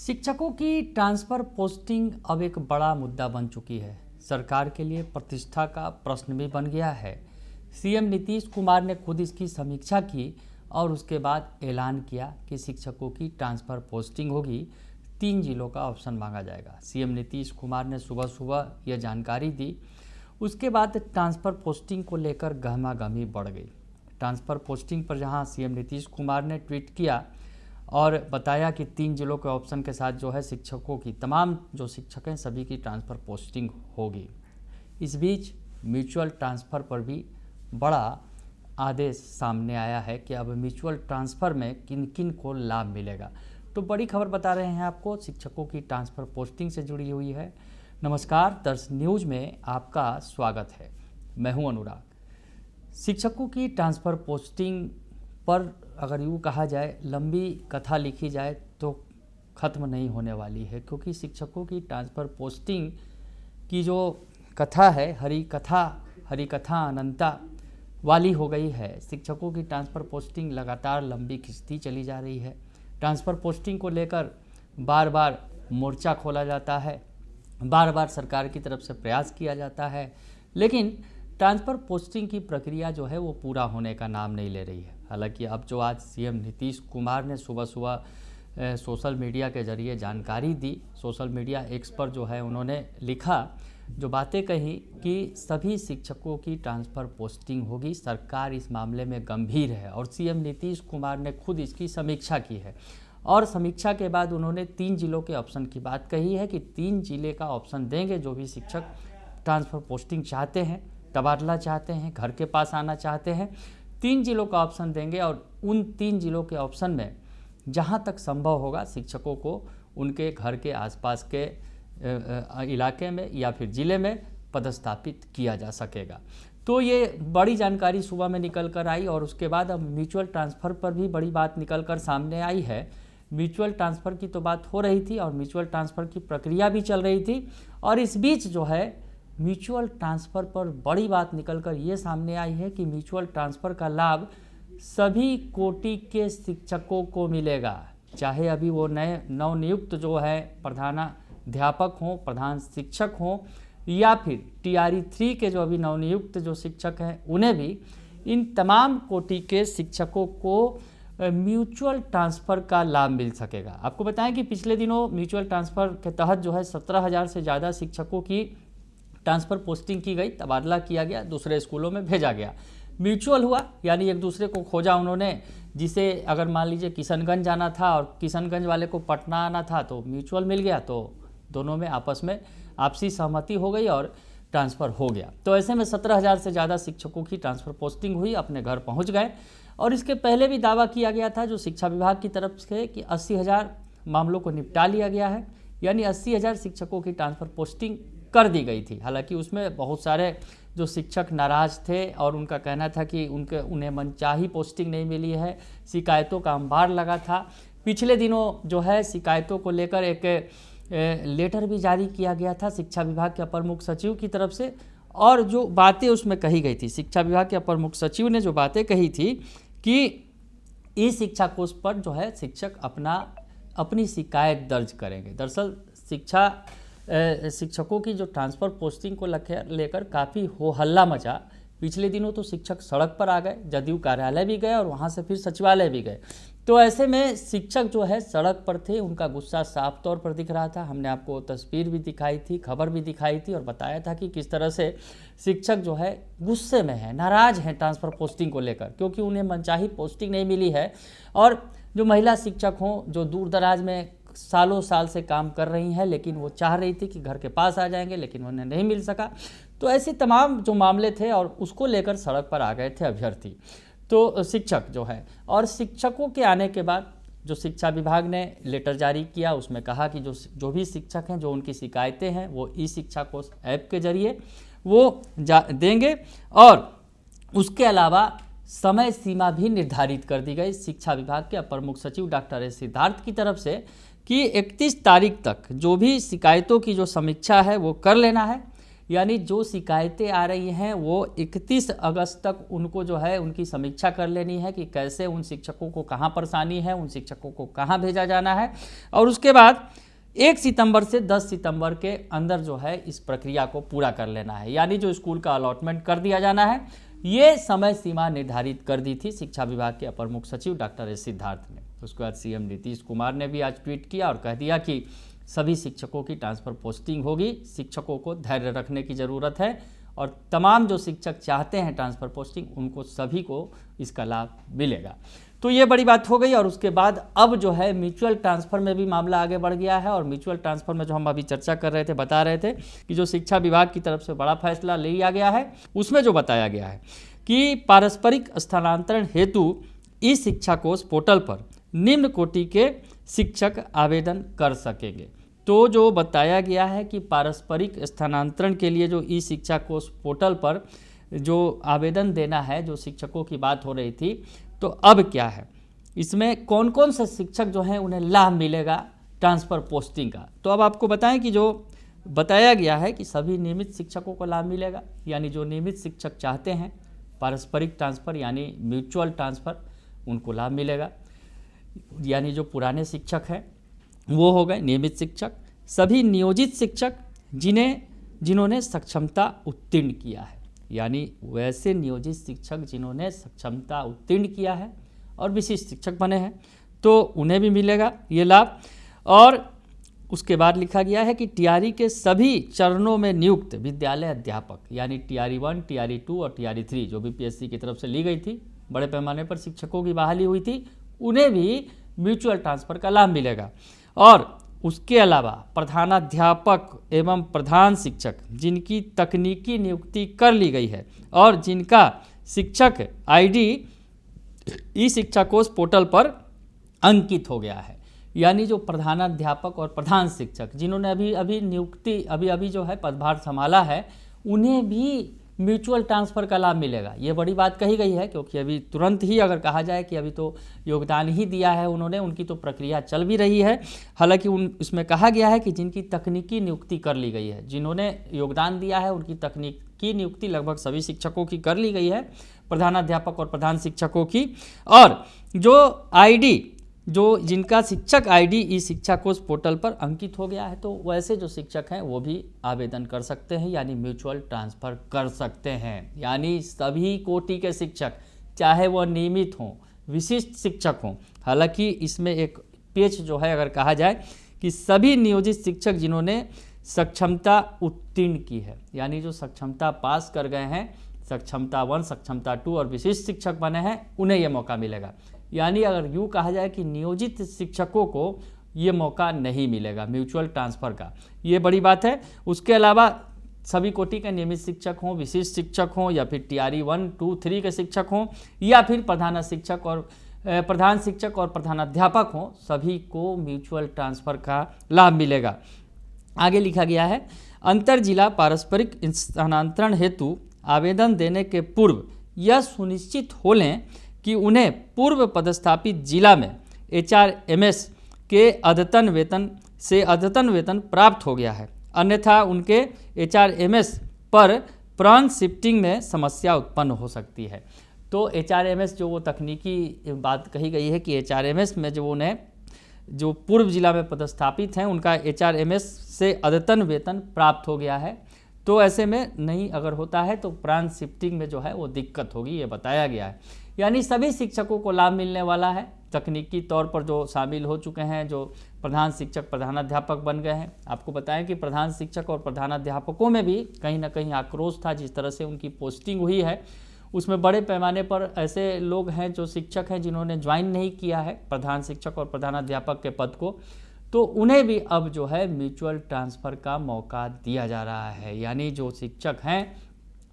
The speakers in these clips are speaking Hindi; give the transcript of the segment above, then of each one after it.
शिक्षकों की ट्रांसफ़र पोस्टिंग अब एक बड़ा मुद्दा बन चुकी है। सरकार के लिए प्रतिष्ठा का प्रश्न भी बन गया है। सीएम नीतीश कुमार ने खुद इसकी समीक्षा की और उसके बाद ऐलान किया कि शिक्षकों की ट्रांसफ़र पोस्टिंग होगी। 3 जिलों का ऑप्शन मांगा जाएगा। सीएम नीतीश कुमार ने सुबह सुबह यह जानकारी दी। उसके बाद ट्रांसफ़र पोस्टिंग को लेकर गहमागहमी बढ़ गई। ट्रांसफ़र पोस्टिंग पर जहां सीएम नीतीश कुमार ने ट्वीट किया और बताया कि 3 जिलों के ऑप्शन के साथ जो है शिक्षकों की तमाम जो शिक्षक हैं सभी की ट्रांसफ़र पोस्टिंग होगी। इस बीच म्यूचुअल ट्रांसफ़र पर भी बड़ा आदेश सामने आया है कि अब म्यूचुअल ट्रांसफ़र में किन किन को लाभ मिलेगा। तो बड़ी खबर बता रहे हैं आपको, शिक्षकों की ट्रांसफ़र पोस्टिंग से जुड़ी हुई है। नमस्कार, दर्श न्यूज़ में आपका स्वागत है। मैं हूं अनुराग। शिक्षकों की ट्रांसफ़र पोस्टिंग पर अगर यूँ कहा जाए, लंबी कथा लिखी जाए तो ख़त्म नहीं होने वाली है, क्योंकि शिक्षकों की ट्रांसफ़र पोस्टिंग की जो कथा है हरी कथा अनंता वाली हो गई है। शिक्षकों की ट्रांसफ़र पोस्टिंग लगातार लंबी खिंचती चली जा रही है। ट्रांसफ़र पोस्टिंग को लेकर बार बार मोर्चा खोला जाता है, बार बार सरकार की तरफ से प्रयास किया जाता है, लेकिन ट्रांसफ़र पोस्टिंग की प्रक्रिया जो है वो पूरा होने का नाम नहीं ले रही है। हालांकि अब जो आज सीएम नीतीश कुमार ने सुबह सुबह सोशल मीडिया के ज़रिए जानकारी दी, सोशल मीडिया एक्स पर जो है उन्होंने लिखा, जो बातें कही कि सभी शिक्षकों की ट्रांसफ़र पोस्टिंग होगी। सरकार इस मामले में गंभीर है और सीएम नीतीश कुमार ने खुद इसकी समीक्षा की है और समीक्षा के बाद उन्होंने 3 जिलों के ऑप्शन की बात कही है कि 3 जिले का ऑप्शन देंगे। जो भी शिक्षक ट्रांसफ़र पोस्टिंग चाहते हैं, तबादला चाहते हैं, घर के पास आना चाहते हैं, 3 जिलों का ऑप्शन देंगे और उन 3 जिलों के ऑप्शन में जहां तक संभव होगा शिक्षकों को उनके घर के आसपास के इलाके में या फिर ज़िले में पदस्थापित किया जा सकेगा। तो ये बड़ी जानकारी सुबह में निकल कर आई और उसके बाद अब म्यूचुअल ट्रांसफ़र पर भी बड़ी बात निकल कर सामने आई है। म्यूचुअल ट्रांसफ़र की तो बात हो रही थी और म्यूचुअल ट्रांसफ़र की प्रक्रिया भी चल रही थी और इस बीच जो है म्यूचुअल ट्रांसफ़र पर बड़ी बात निकलकर ये सामने आई है कि म्यूचुअल ट्रांसफ़र का लाभ सभी कोटि के शिक्षकों को मिलेगा, चाहे अभी वो नए नवनियुक्त जो है प्रधानाध्यापक हों, प्रधान शिक्षक हों, या फिर TRE 3 के जो अभी नवनियुक्त जो शिक्षक हैं उन्हें भी। इन तमाम कोटि के शिक्षकों को म्यूचुअल ट्रांसफ़र का लाभ मिल सकेगा। आपको बताएं कि पिछले दिनों म्यूचुअल ट्रांसफ़र के तहत जो है 17,000 से ज़्यादा शिक्षकों की ट्रांसफ़र पोस्टिंग की गई, तबादला किया गया, दूसरे स्कूलों में भेजा गया। म्यूचुअल हुआ, यानी एक दूसरे को खोजा उन्होंने। जिसे अगर मान लीजिए किशनगंज जाना था और किशनगंज वाले को पटना आना था तो म्यूचुअल मिल गया, तो दोनों में आपस में आपसी सहमति हो गई और ट्रांसफ़र हो गया। तो ऐसे में 17,000 से ज़्यादा शिक्षकों की ट्रांसफ़र पोस्टिंग हुई, अपने घर पहुँच गए। और इसके पहले भी दावा किया गया था जो शिक्षा विभाग की तरफ से कि 80,000 मामलों को निपटा लिया गया है, यानी 80,000 शिक्षकों की ट्रांसफ़र पोस्टिंग कर दी गई थी। हालांकि उसमें बहुत सारे जो शिक्षक नाराज़ थे और उनका कहना था कि उन्हें मनचाही पोस्टिंग नहीं मिली है, शिकायतों का अंबार लगा था। पिछले दिनों जो है शिकायतों को लेकर एक लेटर भी जारी किया गया था शिक्षा विभाग के अपर मुख्य सचिव की तरफ से, और जो बातें उसमें कही गई थी, शिक्षा विभाग के अपर मुख्य सचिव ने जो बातें कही थी कि इस शिक्षा कोष पर जो है शिक्षक अपनी शिकायत दर्ज करेंगे। दरअसल शिक्षकों की जो ट्रांसफ़र पोस्टिंग को लेकर काफ़ी हो हल्ला मचा। पिछले दिनों तो शिक्षक सड़क पर आ गए, जदयू कार्यालय भी गए और वहाँ से फिर सचिवालय भी गए। तो ऐसे में शिक्षक जो है सड़क पर थे, उनका गुस्सा साफ तौर पर दिख रहा था। हमने आपको तस्वीर भी दिखाई थी, खबर भी दिखाई थी और बताया था कि किस तरह से शिक्षक जो है गुस्से में है, नाराज़ हैं ट्रांसफ़र पोस्टिंग को लेकर, क्योंकि उन्हें मनचाही पोस्टिंग नहीं मिली है। और जो महिला शिक्षक हों, जो दूर दराज में सालों साल से काम कर रही हैं, लेकिन वो चाह रही थी कि घर के पास आ जाएंगे, लेकिन उन्हें नहीं मिल सका। तो ऐसे तमाम जो मामले थे और उसको लेकर सड़क पर आ गए थे अभ्यर्थी, तो शिक्षक जो है। और शिक्षकों के आने के बाद जो शिक्षा विभाग ने लेटर जारी किया, उसमें कहा कि जो भी शिक्षक हैं, जो उनकी शिकायतें हैं, वो ई शिक्षा कोष ऐप के जरिए वो देंगे। और उसके अलावा समय सीमा भी निर्धारित कर दी गई शिक्षा विभाग के अपर मुख्य सचिव डॉक्टर एस सिद्धार्थ की तरफ से कि 31 तारीख तक जो भी शिकायतों की जो समीक्षा है वो कर लेना है। यानी जो शिकायतें आ रही हैं वो 31 अगस्त तक उनको जो है उनकी समीक्षा कर लेनी है कि कैसे उन शिक्षकों को कहाँ परेशानी है, उन शिक्षकों को कहाँ भेजा जाना है, और उसके बाद 1 सितंबर से 10 सितंबर के अंदर जो है इस प्रक्रिया को पूरा कर लेना है। यानी जो स्कूल का अलॉटमेंट कर दिया जाना है, ये समय सीमा निर्धारित कर दी थी शिक्षा विभाग के अपर मुख्य सचिव डॉक्टर एस सिद्धार्थ ने। उसके बाद सीएम नीतीश कुमार ने भी आज ट्वीट किया और कह दिया कि सभी शिक्षकों की ट्रांसफ़र पोस्टिंग होगी, शिक्षकों को धैर्य रखने की ज़रूरत है और तमाम जो शिक्षक चाहते हैं ट्रांसफ़र पोस्टिंग, उनको सभी को इसका लाभ मिलेगा। तो ये बड़ी बात हो गई। और उसके बाद अब जो है म्यूचुअल ट्रांसफ़र में भी मामला आगे बढ़ गया है। और म्यूचुअल ट्रांसफ़र में जो हम अभी चर्चा कर रहे थे, बता रहे थे कि जो शिक्षा विभाग की तरफ से बड़ा फैसला लिया गया है, उसमें जो बताया गया है कि पारस्परिक स्थानांतरण हेतु ई शिक्षा कोष पोर्टल पर निम्न कोटि के शिक्षक आवेदन कर सकेंगे। तो जो बताया गया है कि पारस्परिक स्थानांतरण के लिए जो ई शिक्षा कोष पोर्टल पर जो आवेदन देना है, जो शिक्षकों की बात हो रही थी, तो अब क्या है, इसमें कौन कौन से शिक्षक जो हैं उन्हें लाभ मिलेगा ट्रांसफ़र पोस्टिंग का। तो अब आपको बताएं कि जो बताया गया है कि सभी नियमित शिक्षकों को लाभ मिलेगा। यानी जो नियमित शिक्षक चाहते हैं पारस्परिक ट्रांसफ़र यानी म्यूचुअल ट्रांसफ़र, उनको लाभ मिलेगा। यानी जो पुराने शिक्षक हैं वो हो गए नियमित शिक्षक। सभी नियोजित शिक्षक जिन्होंने सक्षमता उत्तीर्ण किया है, यानी वैसे नियोजित शिक्षक जिन्होंने सक्षमता उत्तीर्ण किया है और विशिष्ट शिक्षक बने हैं, तो उन्हें भी मिलेगा ये लाभ। और उसके बाद लिखा गया है कि टीआरई के सभी चरणों में नियुक्त विद्यालय अध्यापक, यानी टीआरई 1, टीआरई 2 और टीआरई 3 जो बीपीएससी की तरफ से ली गई थी, बड़े पैमाने पर शिक्षकों की बहाली हुई थी, उन्हें भी म्यूचुअल ट्रांसफ़र का लाभ मिलेगा। और उसके अलावा प्रधानाध्यापक एवं प्रधान शिक्षक जिनकी तकनीकी नियुक्ति कर ली गई है और जिनका शिक्षक आईडी ई शिक्षा कोष पोर्टल पर अंकित हो गया है, यानी जो प्रधानाध्यापक और प्रधान शिक्षक जिन्होंने अभी जो है पदभार संभाला है, उन्हें भी म्यूचुअल ट्रांसफ़र का लाभ मिलेगा। ये बड़ी बात कही गई है, क्योंकि अभी तुरंत ही अगर कहा जाए कि अभी तो योगदान ही दिया है उन्होंने, उनकी तो प्रक्रिया चल भी रही है। हालांकि इसमें कहा गया है कि जिनकी तकनीकी नियुक्ति कर ली गई है, जिन्होंने योगदान दिया है, उनकी तकनीकी नियुक्ति लगभग सभी शिक्षकों की कर ली गई है, प्रधानाध्यापक और प्रधान शिक्षकों की। और जो आईडी जो जिनका शिक्षक आईडी ई शिक्षा कोष पोर्टल पर अंकित हो गया है, तो वैसे जो शिक्षक हैं वो भी आवेदन कर सकते हैं, यानी म्यूचुअल ट्रांसफ़र कर सकते हैं। यानी सभी कोटि के शिक्षक, चाहे वह नियमित हों, विशिष्ट शिक्षक हों। हालांकि इसमें एक पेच जो है, अगर कहा जाए कि सभी नियोजित शिक्षक जिन्होंने सक्षमता उत्तीर्ण की है, यानी जो सक्षमता पास कर गए हैं, सक्षमता 1, सक्षमता 2 और विशिष्ट शिक्षक बने हैं, उन्हें यह मौका मिलेगा। यानी अगर यूँ कहा जाए कि नियोजित शिक्षकों को ये मौका नहीं मिलेगा म्यूचुअल ट्रांसफ़र का, ये बड़ी बात है। उसके अलावा सभी कोटि के नियमित शिक्षक हों, विशिष्ट शिक्षक हों, या फिर टीआरई 1, 2, 3 के शिक्षक हों, या फिर प्रधान शिक्षक और प्रधानाध्यापक हों, सभी को म्यूचुअल ट्रांसफ़र का लाभ मिलेगा। आगे लिखा गया है, अंतर जिला पारस्परिक स्थानांतरण हेतु आवेदन देने के पूर्व यह सुनिश्चित हो लें कि उन्हें पूर्व पदस्थापित जिला में एचआरएमएस के अद्यतन वेतन प्राप्त हो गया है, अन्यथा उनके एचआरएमएस पर प्रांत शिफ्टिंग में समस्या उत्पन्न हो सकती है। तो एचआरएमएस जो वो तकनीकी बात कही गई है कि एचआरएमएस में जो पूर्व जिला में पदस्थापित हैं, उनका एचआरएमएस से अद्यतन वेतन प्राप्त हो गया है, तो ऐसे में नहीं अगर होता है तो प्रांत शिफ्टिंग में जो है वो दिक्कत होगी, ये बताया गया है। यानी सभी शिक्षकों को लाभ मिलने वाला है, तकनीकी तौर पर जो शामिल हो चुके हैं, जो प्रधान शिक्षक प्रधानाध्यापक बन गए हैं। आपको बताएं कि प्रधान शिक्षक और प्रधानाध्यापकों में भी कहीं ना कहीं आक्रोश था, जिस तरह से उनकी पोस्टिंग हुई है उसमें बड़े पैमाने पर ऐसे लोग हैं जो शिक्षक हैं जिन्होंने ज्वाइन नहीं किया है प्रधान शिक्षक और प्रधानाध्यापक के पद को, तो उन्हें भी अब जो है म्यूचुअल ट्रांसफ़र का मौका दिया जा रहा है। यानी जो शिक्षक हैं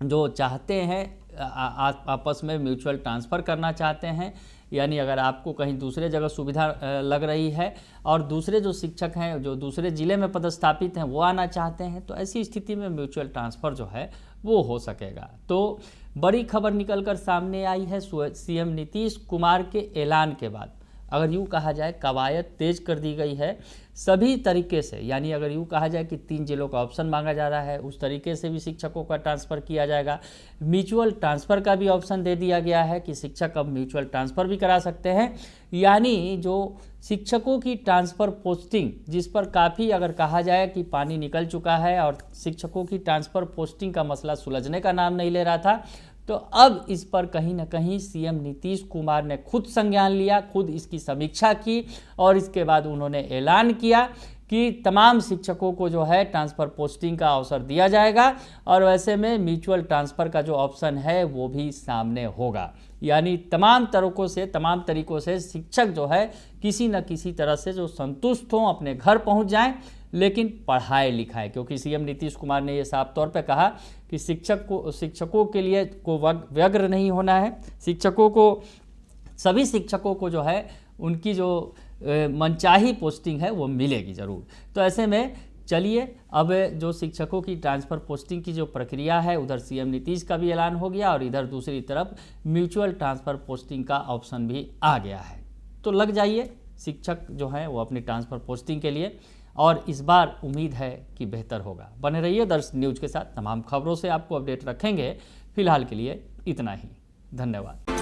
जो चाहते हैं आपस में म्यूचुअल ट्रांसफ़र करना चाहते हैं, यानी अगर आपको कहीं दूसरे जगह सुविधा लग रही है और दूसरे जो शिक्षक हैं जो दूसरे ज़िले में पदस्थापित हैं वो आना चाहते हैं, तो ऐसी स्थिति में म्यूचुअल ट्रांसफ़र जो है वो हो सकेगा। तो बड़ी खबर निकल कर सामने आई है सीएम नीतीश कुमार के ऐलान के बाद। अगर यूँ कहा जाए कवायद तेज कर दी गई है सभी तरीके से, यानी अगर यूँ कहा जाए कि 3 जिलों का ऑप्शन मांगा जा रहा है उस तरीके से भी शिक्षकों का ट्रांसफ़र किया जाएगा। म्यूचुअल ट्रांसफ़र का भी ऑप्शन दे दिया गया है कि शिक्षक अब म्यूचुअल ट्रांसफ़र भी करा सकते हैं, यानी जो शिक्षकों की ट्रांसफ़र पोस्टिंग जिस पर काफ़ी अगर कहा जाए कि पानी निकल चुका है और शिक्षकों की ट्रांसफ़र पोस्टिंग का मसला सुलझने का नाम नहीं ले रहा था, तो अब इस पर कहीं ना कहीं सीएम नीतीश कुमार ने खुद संज्ञान लिया, खुद इसकी समीक्षा की और इसके बाद उन्होंने ऐलान किया कि तमाम शिक्षकों को जो है ट्रांसफ़र पोस्टिंग का अवसर दिया जाएगा और वैसे में म्यूचुअल ट्रांसफ़र का जो ऑप्शन है वो भी सामने होगा। यानी तमाम तरीकों से शिक्षक जो है किसी न किसी तरह से जो संतुष्ट हों, अपने घर पहुंच जाएं, लेकिन पढ़ाई लिखाई, क्योंकि सीएम नीतीश कुमार ने ये साफ तौर पे कहा कि शिक्षकों के लिए को व्यग्र नहीं होना है, सभी शिक्षकों को जो है उनकी जो मनचाही पोस्टिंग है वो मिलेगी ज़रूर। तो ऐसे में चलिए अब जो शिक्षकों की ट्रांसफ़र पोस्टिंग की जो प्रक्रिया है उधर सीएम नीतीश का भी ऐलान हो गया और इधर दूसरी तरफ म्यूचुअल ट्रांसफ़र पोस्टिंग का ऑप्शन भी आ गया है। तो लग जाइए शिक्षक जो हैं वो अपनी ट्रांसफ़र पोस्टिंग के लिए, और इस बार उम्मीद है कि बेहतर होगा। बने रहिए दर्श न्यूज़ के साथ, तमाम खबरों से आपको अपडेट रखेंगे। फिलहाल के लिए इतना ही, धन्यवाद।